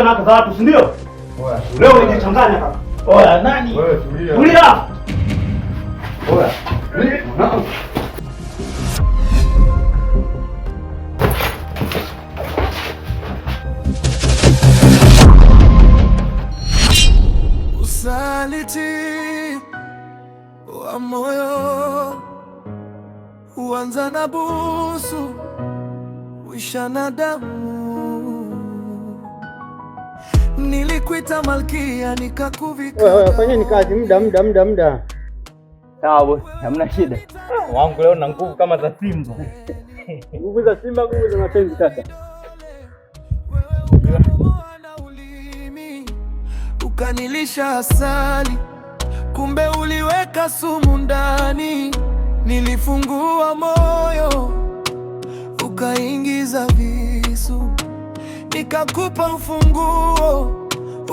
wanawake za watu, si ndio? Leo unajichanganya kaka. Oya, nani? Wewe tulia. Tulia. Oya. Usaliti wa moyo huanza na busu, huisha na damu. Nilikuita malkia nikakuvika. Wewe fanyeni kazi, muda. Sawa boss, hamna shida. Wangu leo na nguvu kama za simba. Nguvu za simba, nguvu za mapenzi kaka. Ukanilisha asali, kumbe uliweka sumu ndani. Nilifungua moyo, ukaingiza visu. Nikakupa ufunguo,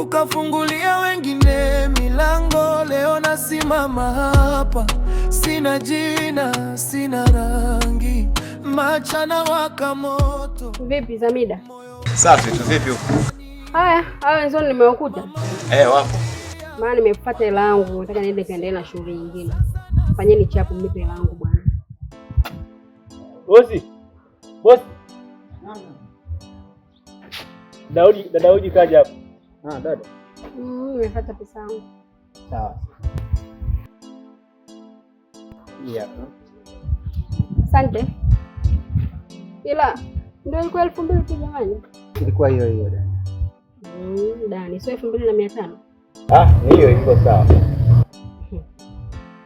ukafungulia wengine milango. Leo nasimama hapa, sina jina, sina rangi, machana waka moto. Vipi Zamida? Safi tu, vipi huko? Haya, hao wenzoni nimewakuta. Wapo. Maana nimepata hela yangu, nataka niende kaendelee na shughuli nyingine. Fanyeni chapu mnipe hela yangu bwana. Bosi. Daudi kaja hapa. Dada. Nimepata pesa yangu. Sawa. Asante. Ila ndio ilikuwa 2000 tu jamani. Ilikuwa hiyo dada. Dani, sio 2500. Ni hiyo iko sawa.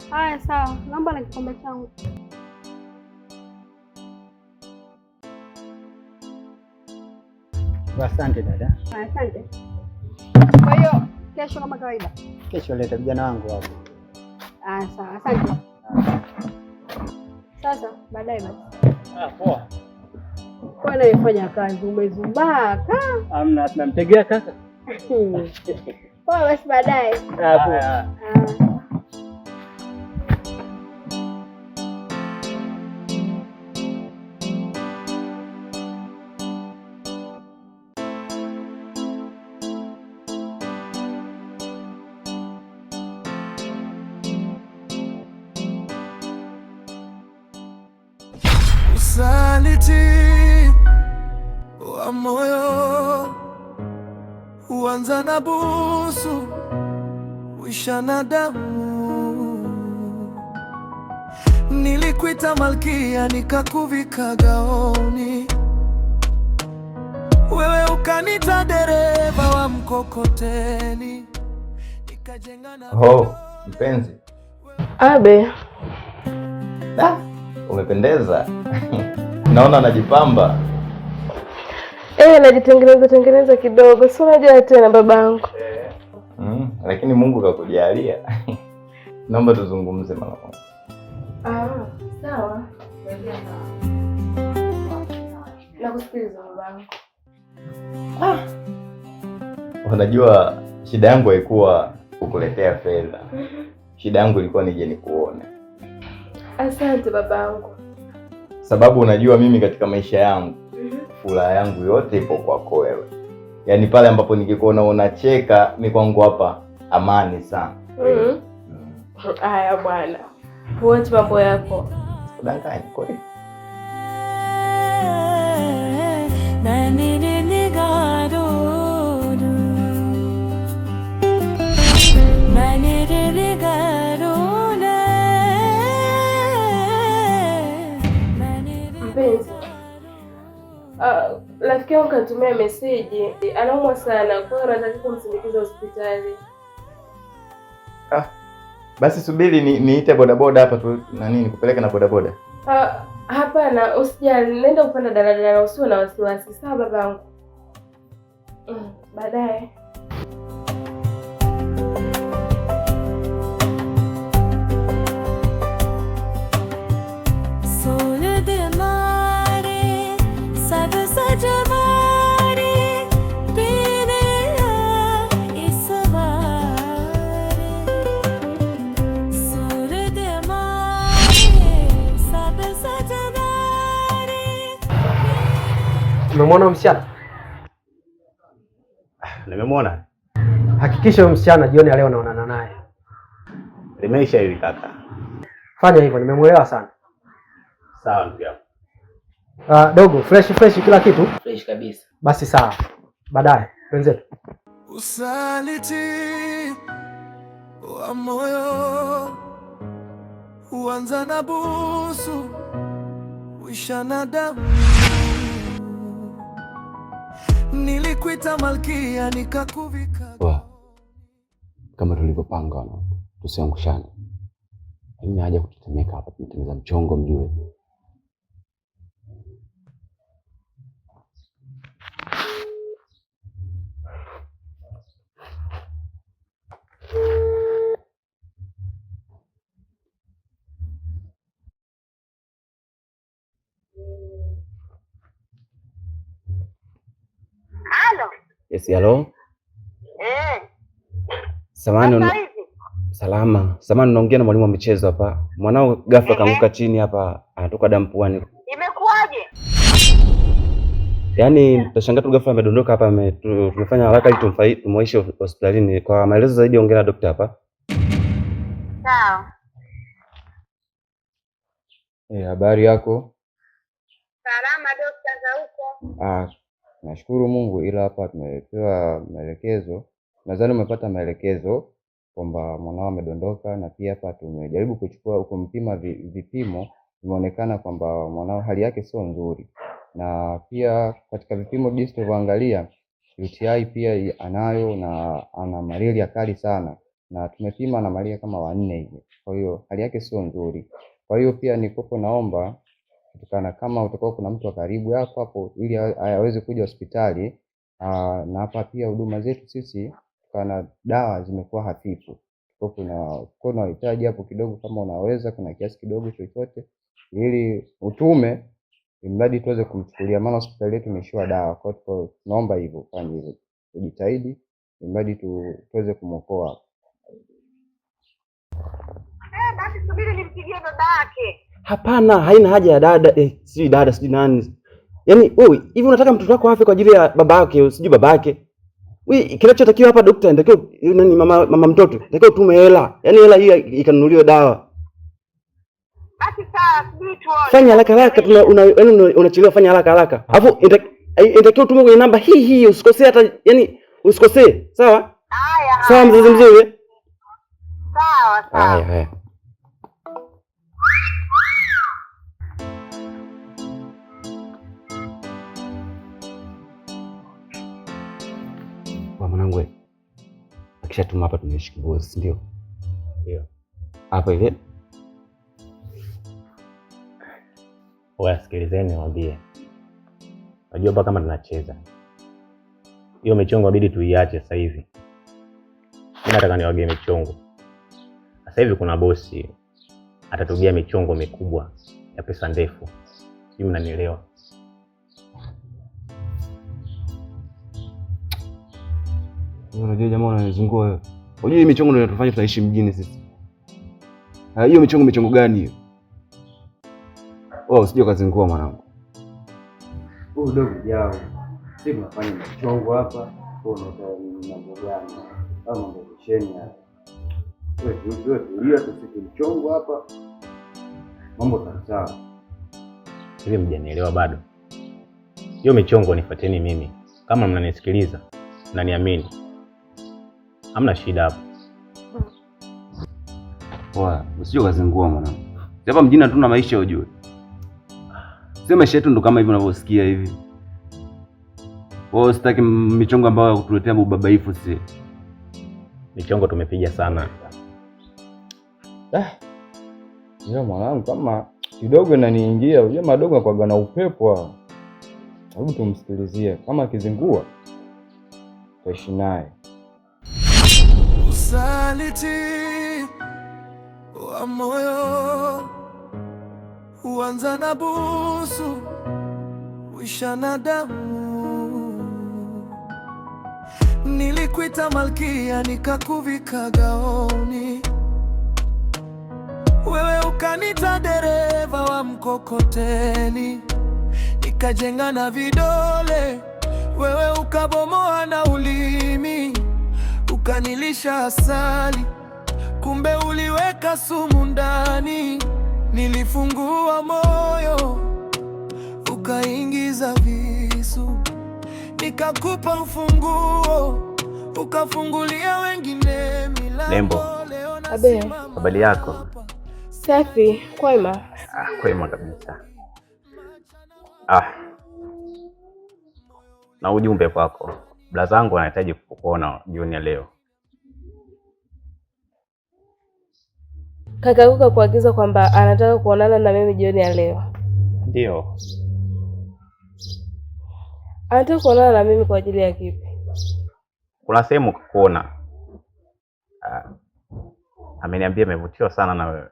Haya sawa, naomba na kikombe changu. Asante dada. Asante. Kwa hiyo kesho kama kawaida. Kesho leta vijana wangu hapo. Sawa, asante. Sasa baadaye basi. Poa. Kwa nini unafanya kazi umezubaka? Amna, tunamtegea kaka. Poa basi baadaye. Poa. Usaliti wa moyo huanza na busu, huisha na damu. Nilikuita malkia nikakuvika gauni, wewe ukanita dereva wa mkokoteni. Nikajenga na mpenzi. Abe. Umependeza. Naona anajipamba. Najitengeneza kidogo. Si unajua tena babangu. Lakini Mungu kakujalia. Naomba tuzungumze mara moja. Sawa. Nakusikiliza babangu. Unajua shida yangu haikuwa kukuletea fedha. Shida yangu ilikuwa nije nikuone. Asante babangu. Sababu unajua mimi katika maisha yangu furaha yangu yote ipo kwako wewe. Yaani pale ambapo nikikuona unacheka mimi kwangu hapa amani sana. Haya bwana. Wote mambo yako. Udanganya kweli. Mpenzi. Rafiki yangu katumia meseji, anaumwa sana, kwa hiyo nataka kumsindikiza hospitali. Basi subiri niite bodaboda hapa tu nikupeleke na bodaboda. Hapana, usijali, nenda kupanda daladala, usiwe na wasiwasi. Sawa babangu. Baadaye. Umemwona msichana? umemwona? Hakikisha huyo msichana jioni leo naonana naye. Limeisha hivi kaka. Fanya hivyo, nimemuelewa sana. Sawa ndugu yangu. Dogo, fresh kila kitu? Fresh kabisa. Basi sawa. Baadaye, wenzetu. Usaliti wa moyo huanza na busu, huisha na damu. Nilikuita malkia nikakuvika. Kama tulivyopanga, tusiangushane. Haina haja kutetemeka hapa, tunatengeneza mchongo mjue. Halo. Yes, hello. Samahani. Salama. Samahani, naongea na mwalimu wa michezo hapa. Mwanao ghafla kaanguka chini hapa, anatoka damu puani. Imekuwaje? Yaani tutashangaa tu ghafla amedondoka hapa, tumefanya haraka ili tumwaishe hospitalini. Kwa maelezo zaidi ongea na daktari hapa. Sawa. Habari yako? Salama dokta, za huko? Nashukuru Mungu, ila hapa tumepewa maelekezo. Nadhani umepata maelekezo kwamba mwanao amedondoka, na pia hapa tumejaribu kuchukua kumpima vipimo, imeonekana kwamba mwanao hali yake sio nzuri. Na pia katika vipimo jinsi tulivyoangalia, UTI pia anayo na ana malaria kali sana, na tumepima na malaria kama 4 hivi. Kwa hiyo hali yake sio nzuri. Kwa hiyo pia nikopo naomba kutokana kama utakuwa kuna mtu wa karibu hapo ili aweze kuja hospitali, na hapa pia huduma zetu sisi kana dawa zimekuwa hafifu. Kwa kuna unahitaji hapo kidogo, kama unaweza kuna kiasi kidogo chochote ili utume imradi tuweze kumchukulia, maana hospitali yetu imeshiwa dawa. Kwa hiyo tunaomba hivyo, fanye hivyo. Ujitahidi imradi tuweze kumuokoa. Basi subiri nimpigie baba yake. Hapana, haina haja ya dada, si dada, si nani. Yaani wewe hivi unataka mtoto wako afe kwa ajili ya baba yake, usijui baba yake? Wewe kinachotakiwa hapa daktari, natakiwa nani, mama mtoto, natakiwa utume hela. Yaani hela hii ikanunuliwe dawa. Basi sawa, subiri tuone. Fanya haraka, unachelewa, fanya haraka. Alafu inatakiwa utume kwenye namba hii, usikosee hata, yaani usikosee, sawa? Haya. Sawa mzazi mzuri. Sawa. Haya. Mwanangu, akishatuma hapa tunaishi kibozi, si ndio? Ndio. Hapa ile. Wewe sikilizeni niwaambie. Unajua hapa kama tunacheza. Hiyo michongo inabidi tuiache sasa hivi. Mimi nataka niwage michongo. Sasa hivi kuna bosi atatugia michongo mikubwa ya pesa ndefu. Sijui mnanielewa. Unajua jamaa unanizungua wewe. Unajua hii michongo ndio inatufanya tunaishi mjini sisi. Hiyo michongo gani hiyo? Usije kazingua mwanangu. Dogo jao. Sisi tunafanya michongo hapa, kwa mambo gani? Kama mambo cheni hapa. Wewe tulia tusiki mchongo hapa. Mambo sawa. Hivi mjanielewa bado? Hiyo michongo nifuateni mimi. Kama mnanisikiliza, mnaniamini. Hamna shida hapo. Usije kazingua mwanangu. Hapa mjini hatuna maisha ujue. Sema maisha yetu ndo kama hivi unavyosikia hivi. Sitaki michongo ambayo kutuletea ubabaifu sisi. Michongo tumepiga sana. Ndio mwanangu, kama kidogo inaniingia, unajua madogo kwa na upepo. Hebu tumsikilizie, kama akizingua taishi naye. Usaliti wa moyo huanza na busu, huisha na damu. Nilikuita malkia nikakuvika gauni, wewe ukanita dereva wa mkokoteni. Nikajenga na vidole, wewe ukabomoa na ulimi. ukanilisha asali, kumbe uliweka sumu ndani. Nilifungua moyo, ukaingiza visu, nikakupa ufunguo, ukafungulia wengine milango. Lembo. Abe, Habari yako? safi. Kwema? Kwema kabisa. Na ujumbe kwako. Blazangu anahitaji kukuona jioni ya leo. Kaka yako kuagiza kwamba anataka kuonana na mimi jioni ya leo. Ndio. Anataka kuonana na mimi kwa ajili ya kipi? Kuna sehemu kukuona. Ameniambia amevutiwa sana na wewe.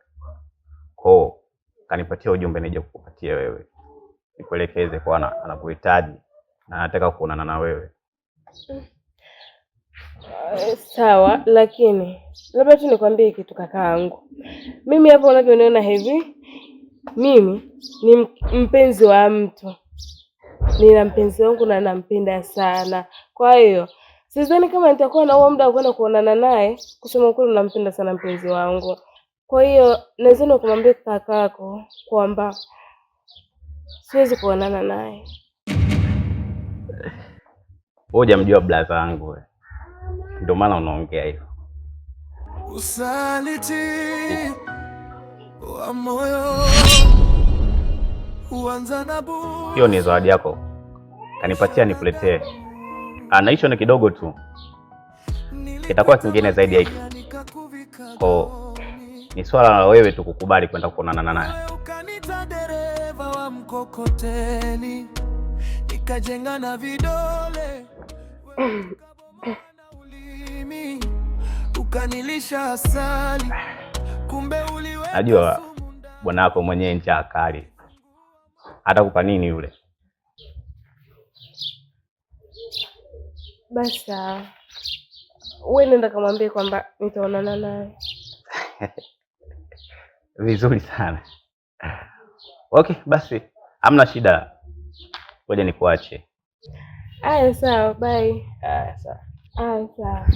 Kanipatia ujumbe nije kukupatia wewe. Nikuelekeze kwa anakuhitaji na anataka kuonana na wewe. Sawa, lakini labda tu nikwambie kitu kakaangu. Mimi hapo unavyoniona hivi, mimi ni mpenzi wa mtu. Nina mpenzi wangu na nampenda sana. Kwa hiyo sidhani kama nitakuwa na huo muda wa kwenda kuonana naye. Kusema kweli nampenda sana mpenzi wangu. Kwa hiyo naweza kumwambia kakako kwamba siwezi kuonana naye. Hujamjua blaza wangu wewe. Ndio maana unaongea hivyo. Usaliti wa moyo huanza na hiyo ni zawadi yako. Kanipatia nikuletee. Hicho ni kidogo tu. Kitakuwa kingine zaidi ya hiki. Ni swala la wewe tu kukubali kwenda kuonana naye. Ukanita dereva wa mkokoteni, nikajenga na vidole, ulimi ukanilisha asali, kumbe uliweka. Najua bwana wako mwenyewe njaa kali. Hata kupa nini yule? Basi wewe nenda kamwambie kwamba nitaonana naye. Vizuri sana. Okay, basi hamna shida. Ngoja nikuache. Aya, sawa, bye. Sawa. Sawa.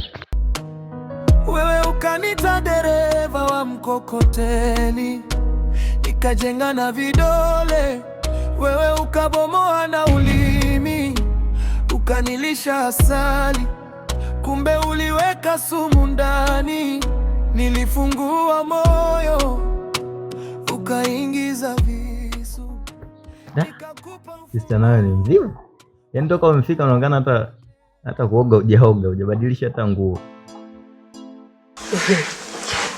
Wewe ukanita dereva wa mkokoteni, nikajenga na vidole, wewe ukabomoa na ulimi, ukanilisha asali, kumbe uliweka sumu ndani. Nilifungua moyo, ukaingiza visu. Sister nawe ni mzima? Yaani toka umefika unaonekana hata kuoga hujaoga, hujabadilisha hata nguo.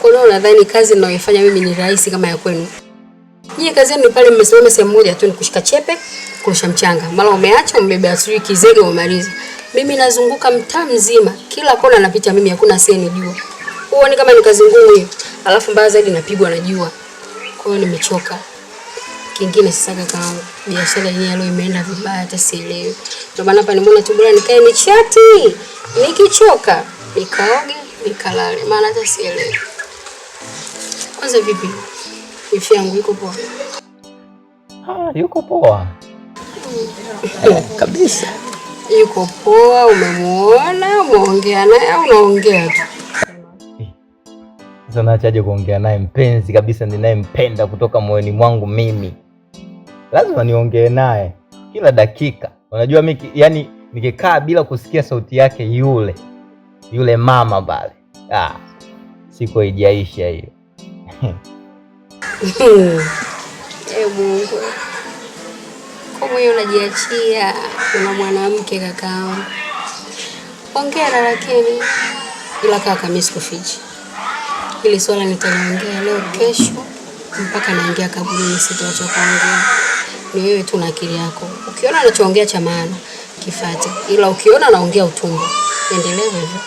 Kwa unadhani kazi ninayoifanya mimi ni rahisi kama ya kwenu? Nyie kazi yenu pale mmesimama sehemu moja tu, ni kushika chepe, kurusha mchanga. Mara umeacha umbebe asuri kizege umaliza. Mimi nazunguka mtaa mzima, kila kona napita mimi, hakuna asiyenijua. Huoni kama ni kazi ngumu hiyo? Alafu mbaya zaidi napigwa na jua. Kwa hiyo nimechoka. Kingine sasa kakaangu, biashara yenyewe leo imeenda vibaya hata sielewi. Ndio maana hapa nimeona tu bora nikae nichati. Nikichoka nikaoge, nikalale, maana hata sielewi. Kwanza vipi? Wifi yangu yuko poa? Yuko poa. Kabisa. Yuko poa, umemuona, umeongea naye au unaongea tu? Sasa naachaje kuongea naye? Mpenzi kabisa ninayempenda kutoka moyoni mwangu mimi. Lazima niongee naye kila dakika. Unajua mimi yani nikikaa bila kusikia sauti yake yule mama pale. Siku haijaisha hiyo. Mungu. Kwa moyo unajiachia, una mwanamke kakao. Ongea lakini ila kaka mimi sikufichi. Hili swala nitaliongea leo kesho mpaka naingia kaburini, sitaacha kuongea. Ni wewe tu na akili yako. Ukiona anachoongea cha maana kifuate. Ila ukiona anaongea utumbo, endelea hivyo.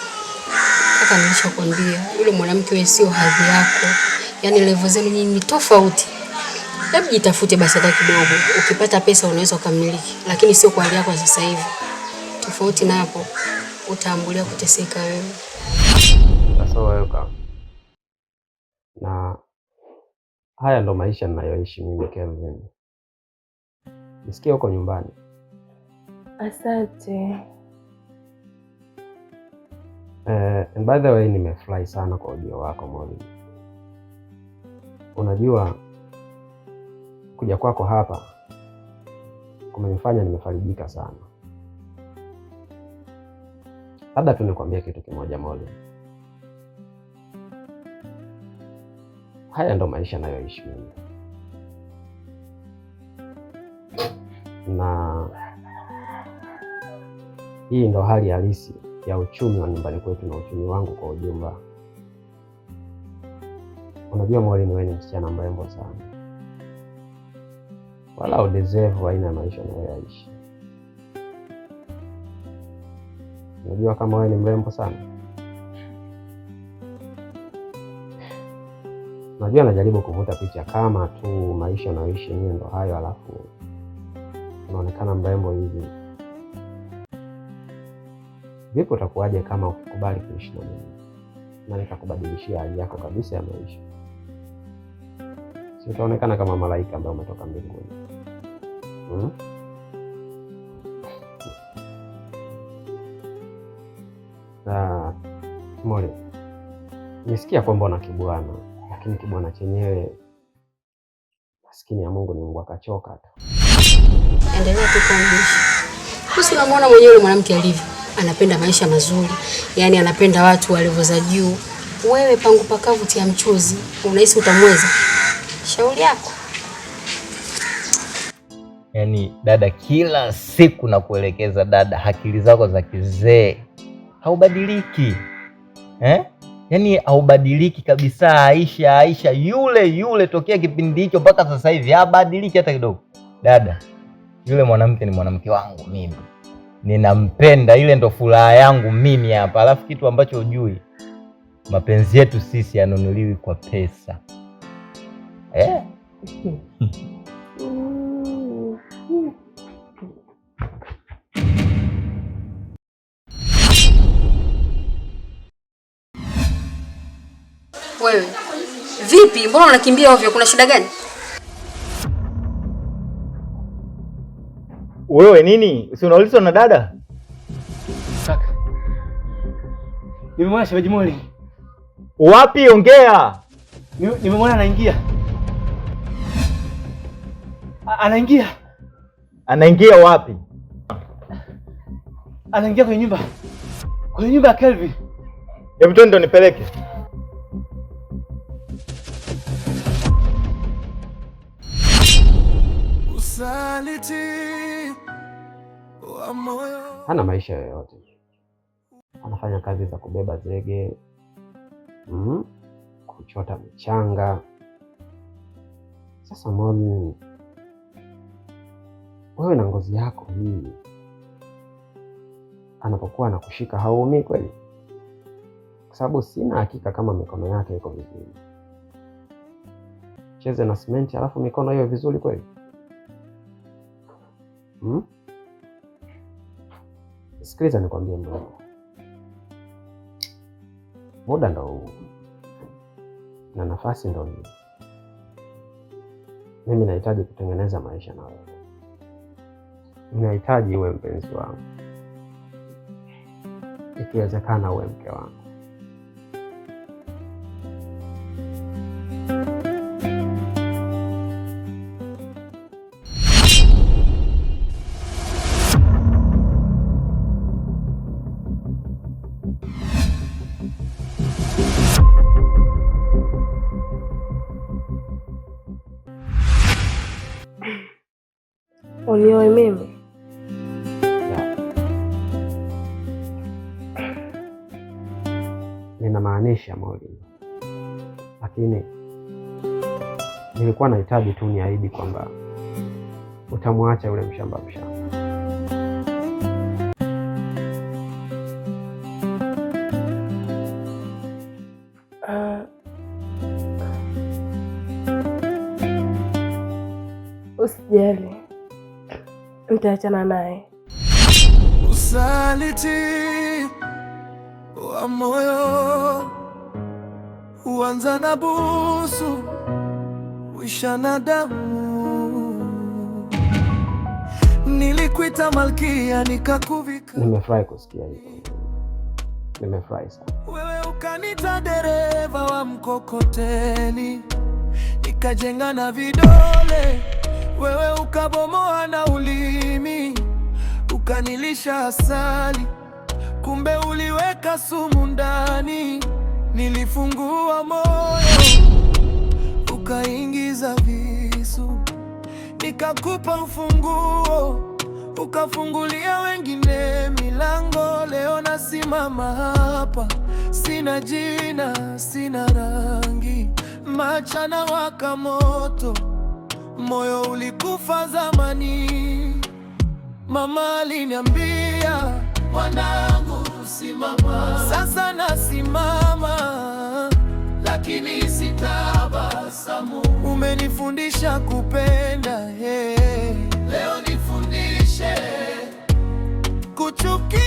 Kaka nilishakwambia yule mwanamke wewe sio hadhi yako. Yaani level zenu nyinyi ni tofauti. Hebu jitafute basi hata kidogo. Ukipata pesa unaweza ukamiliki, lakini sio kwa hali yako sasa hivi. Tofauti na hapo utaambulia kuteseka wewe. Sasa wewe kama na haya ndo maisha ninayoishi mimi Kelvin. Nisikie huko nyumbani. Asante. And by the way, nimefurahi sana kwa ujio wako Molly. Unajua kuja kwako hapa kumenifanya nimefarijika sana. Labda tu nikwambie kitu kimoja Molly. Haya ndo maisha nayoishi mimi. Na hii ndo hali halisi ya uchumi wa nyumbani kwetu na uchumi wangu kwa ujumla. Unajua Molly, wewe ni msichana mrembo sana. Wala udeserve aina ya maisha unayoishi. Unajua kama wewe ni mrembo sana. Unajua najaribu kuvuta picha kama tu maisha unayoishi yenyewe ndo hayo, alafu unaonekana mrembo hivi. Vipi utakuwaje kama ukikubali kuishi na mimi na nikakubadilishia hali yako kabisa ya maisha? Si utaonekana kama malaika ambaye umetoka mbinguni. Molly, nisikia kwamba una kibwana, lakini kibwana chenyewe maskini ya Mungu ni Mungu akachoka tu. Endelea tu kuishi. Basi unamwona mwenyewe yule mwanamke alivyo. Anapenda maisha mazuri. Yaani anapenda watu walivyo za juu. Wewe pangu pakavu tia mchuzi. Unahisi utamweza? Shauri yako. Yaani dada, kila siku na kuelekeza dada, akili zako za kizee haubadiliki. Yaani haubadiliki kabisa. Aisha yule tokea kipindi hicho mpaka sasa hivi habadiliki hata kidogo. Dada, yule mwanamke ni mwanamke wangu mimi. Ninampenda, ile ndo furaha yangu mimi hapa. Alafu kitu ambacho hujui, mapenzi yetu sisi yanunuliwi kwa pesa. Wewe vipi? Mbona unakimbia ovyo? Kuna shida gani? Wewe nini? Si unaulizwa na dada? Kaka, nimemwona shemeji Molly. Wapi? Ongea. Nimemwona anaingia. Anaingia wapi? Anaingia kwenye nyumba. Kwenye nyumba ya Kelvin. Hebu twende ndo nipeleke. Hana maisha yoyote. Anafanya kazi za kubeba zege, kuchota mchanga. Sasa Molly, wewe na ngozi yako hii, anapokuwa anakushika hauumii kweli? Kwa sababu sina hakika kama mikono yake iko vizuri. Cheze na simenti alafu mikono hiyo vizuri kweli? Sikiliza nikwambie mbona. Muda ndo huu. Na nafasi ndo hii. Mimi nahitaji kutengeneza maisha na wewe. Ninahitaji uwe mpenzi wangu. Ikiwezekana uwe mke wangu. Unioe mimi? Ninamaanisha Molly. Lakini nilikuwa nahitaji tu niahidi kwamba utamwacha yule mshamba. Usijali. Nitaachana naye. Usaliti wa moyo huanza na busu, huisha na damu. Nilikuita malkia nikakuvika. Nimefurahi kusikia hivyo. Nimefurahi sana. Wewe ukanita dereva wa mkokoteni, nikajenga na vidole. Wewe ukabomoa na ulimi, ukanilisha asali, kumbe uliweka sumu ndani. Nilifungua moyo, ukaingiza visu, nikakupa ufunguo, ukafungulia wengine milango. Leo nasimama hapa, sina jina, sina rangi, machana waka moto, moyo ulikufa zamani. Mama aliniambia, mwanangu simama. Sasa nasimama, lakini sitabasamu. Umenifundisha kupenda, leo nifundishe kuchukia.